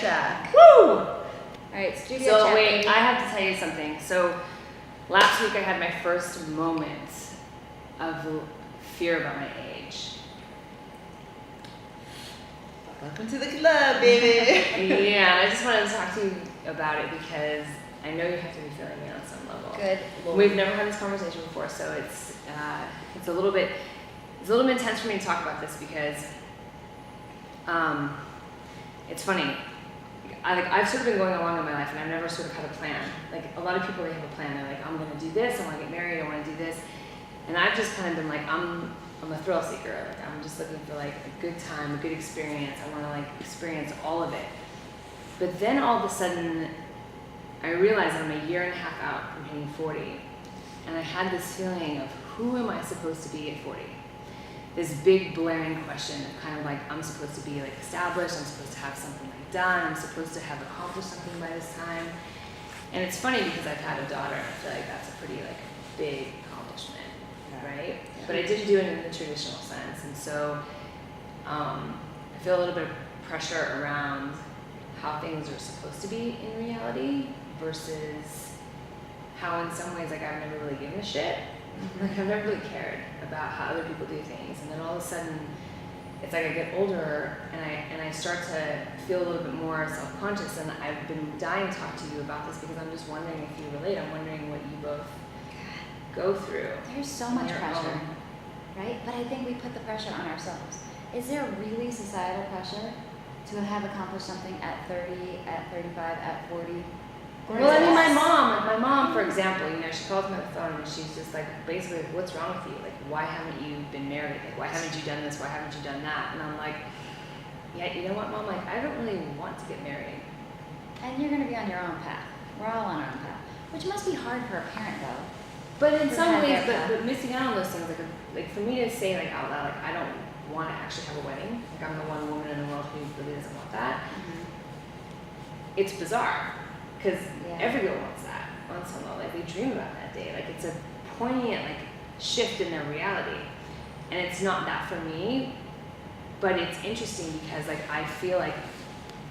chat. Woo! All right, studio So chat. wait, baby. I have to tell you something. So last week I had my first moment of fear about my age. Welcome to the club, baby. Yeah, and I just wanted to talk to you about it because I know you have to be feeling me on some level. Good Lord. We've never had this conversation before, so it's a little bit intense for me to talk about this because it's funny. I've sort of been going along in my life and I've never sort of had a plan. Like a lot of people, they have a plan. They're like, I'm gonna do this. I want to get married. I want to do this. And I've just kind of been like, I'm a thrill seeker. Like I'm just looking for like a good time, a good experience. I want to like experience all of it. But then all of a sudden, I realized I'm a year and a half out from hitting 40, and I had this feeling of who am I supposed to be at 40? This big blaring question of kind of like I'm supposed to be like established. I'm supposed to have something like done. I'm supposed to have accomplished something by this time. And it's funny because I've had a daughter. I feel like that's a pretty like big accomplishment. Right? Yeah. But I didn't do it in the traditional sense. And so I feel a little bit of pressure around how things are supposed to be in reality versus how in some ways like I've never really given a shit. Like I've never really cared about how other people do things. And then all of a sudden it's like I get older and I start to feel a little bit more self-conscious, and I've been dying to talk to you about this because I'm just wondering if you relate. I'm wondering what you both go through. There's so much pressure, right? But I think we put the pressure on ourselves. Is there really societal pressure to have accomplished something at 30, at 35, at 40? Well, I mean, my mom, for example, she calls me on the phone and she's just like, basically, what's wrong with you? Like, why haven't you been married? Like, why haven't you done this? Why haven't you done that? And I'm like, yeah, you know what, Mom? Like, I don't really want to get married. And you're going to be on your own path. We're all on our own path, which must be hard for a parent, though. But in some ways, their but missing out on those things, like for me to say like out loud, like I don't want to actually have a wedding. Like I'm the one woman in the world who really doesn't want that. Mm-hmm. It's bizarre because Yeah. every girl wants that on some level. Like they dream about that day. Like it's a poignant like shift in their reality, and it's not that for me. But it's interesting because like I feel like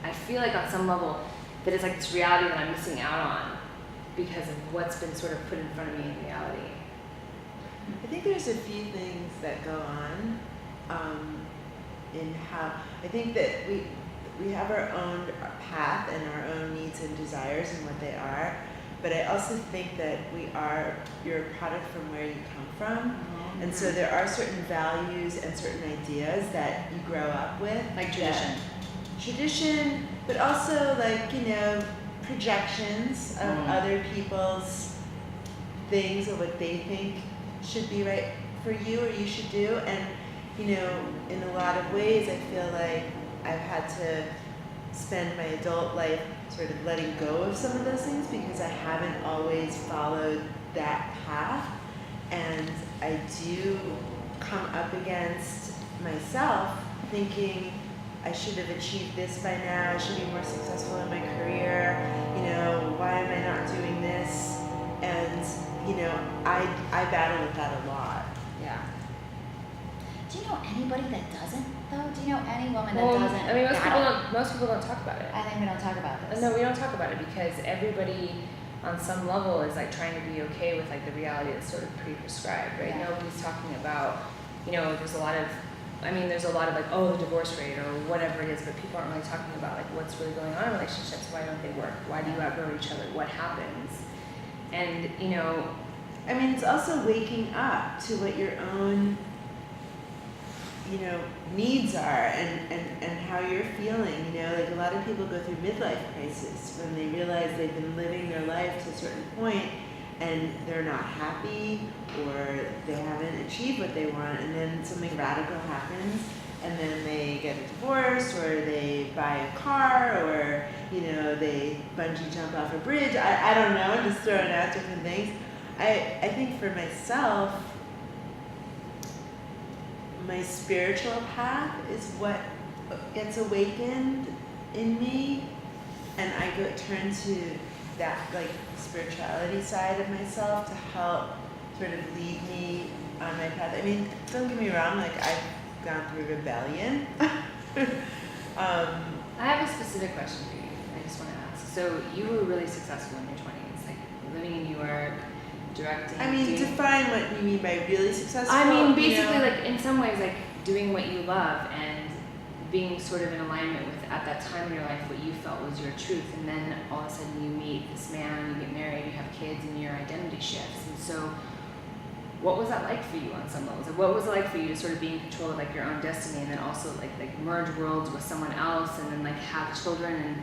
on some level that it's like this reality that I'm missing out on because of what's been sort of put in front of me in reality. I think there's a few things that go on in how I think that we have our own path and our own needs and desires and what they are, but I also think that you're a product from where you come from. Mm-hmm. And so there are certain values and certain ideas that you grow up with. Like tradition, but also like, projections of other people's things or what they think should be right for you or you should do. And, in a lot of ways, I feel like I've had to spend my adult life sort of letting go of some of those things because I haven't always followed that path. And I do come up against myself thinking I should have achieved this by now, I should be more successful in my career, why am I not doing this? And, I battle with that a lot. Yeah. Do you know anybody that doesn't, though? Do you know any woman that Well, doesn't? I mean, most people don't talk about it. I think we don't talk about this. No, we don't talk about it because everybody on some level is like trying to be okay with like the reality that's sort of pre-prescribed, right? Yeah. Nobody's talking about, there's a lot of like, oh, the divorce rate or whatever it is, but people aren't really talking about like what's really going on in relationships. Why don't they work? Why do you outgrow each other? What happens? And, it's also waking up to what your own, needs are and how you're feeling, like a lot of people go through midlife crisis when they realize they've been living their life to a certain point and they're not happy or they haven't achieved what they want, and then something radical happens and then they get a divorce or they buy a car or, they bungee jump off a bridge. I don't know, I'm just throwing out different things. I think for myself, my spiritual path is what gets awakened in me, and I turn to that like spirituality side of myself to help sort of lead me on my path. I mean, don't get me wrong, like I've gone through rebellion, I have a specific question for you. I just want to ask. So you were really successful in your 20s, like living in New York, directing. I mean, doing, define what you mean by really successful. I mean, you basically, know? like in some ways, like doing what you love and being sort of in alignment with at that time in your life what you felt was your truth, and then all of a sudden you meet this man, you get married, you have kids, and your identity shifts. And so, what was that like for you on some levels? Like, what was it like for you to sort of be in control of like your own destiny, and then also like merge worlds with someone else, and then like have children? And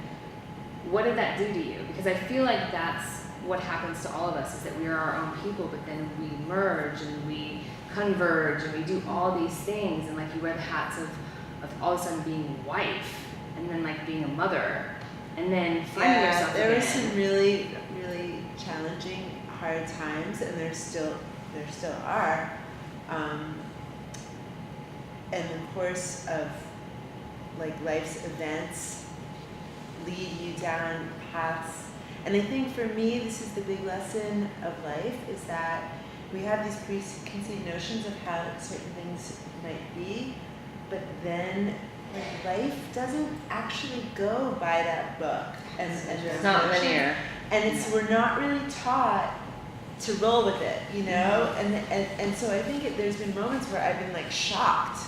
what did that do to you? Because I feel like that's what happens to all of us, is that we are our own people, but then we merge and we converge and we do all these things, and like you wear the hats of all of a sudden being a wife, and then like being a mother, and then finding yourself there again. were some really, really challenging, hard times, and there still are. And the course of like life's events lead you down paths. And I think for me, this is the big lesson of life, is that we have these preconceived notions of how certain things might be, but then like life doesn't actually go by that book. And It's not linear. And we're not really taught to roll with it, you know? And so I think there's been moments where I've been like shocked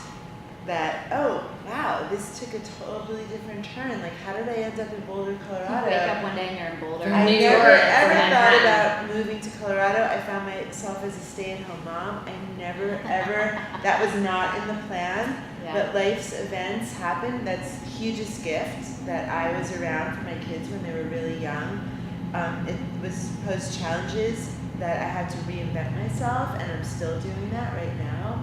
that, oh, wow, this took a totally different turn. Like, how did I end up in Boulder, Colorado? You wake up one day and you're in Boulder. From I New never York, ever from thought Manhattan. about moving to Colorado. I found myself as a stay-at-home mom. I never ever, that was not in the plan. Yeah. But life's events happen. That's the hugest gift, that I was around for my kids when they were really young. It was posed challenges that I had to reinvent myself, and I'm still doing that right now.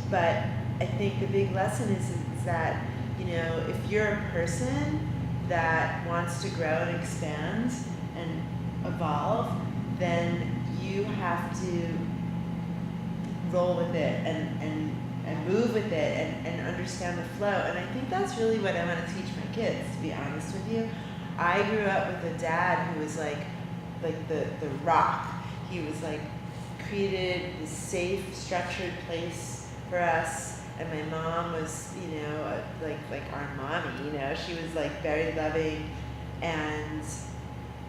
But I think the big lesson is that, you know, if you're a person that wants to grow and expand and evolve, then you have to roll with it and move with it and understand the flow. And I think that's really what I want to teach my kids, to be honest with you. I grew up with a dad who was like the rock. He was like created this safe, structured place for us. And my mom was, you know, like our mommy, you know, she was like very loving, and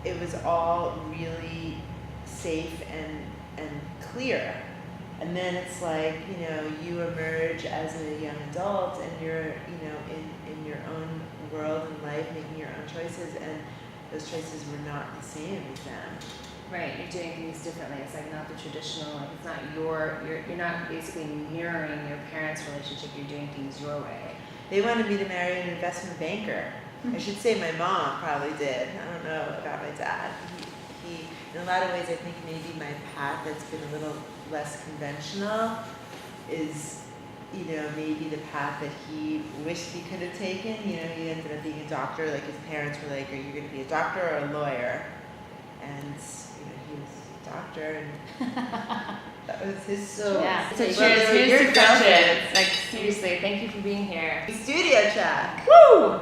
it was all really safe and clear. And then it's like, you know, you emerge as a young adult, and you're, you know, in your own world and life, making your own choices, and those choices were not the same as them. Right, you're doing things differently. It's like not the traditional, like it's not you're not basically mirroring your parents' relationship, you're doing things your way. They wanted me to marry an investment banker. I should say my mom probably did. I don't know about my dad. He in a lot of ways, I think maybe my path that's been a little less conventional is, you know, maybe the path that he wished he could have taken. You know, he ended up being a doctor. Like his parents were like, "Are you going to be a doctor or a lawyer?" And you know, he was a doctor, and that was his soul. Yeah. So Well, cheers, they were here's your to friendship. friends. Like seriously, thank you for being here. Studio chat. Woo!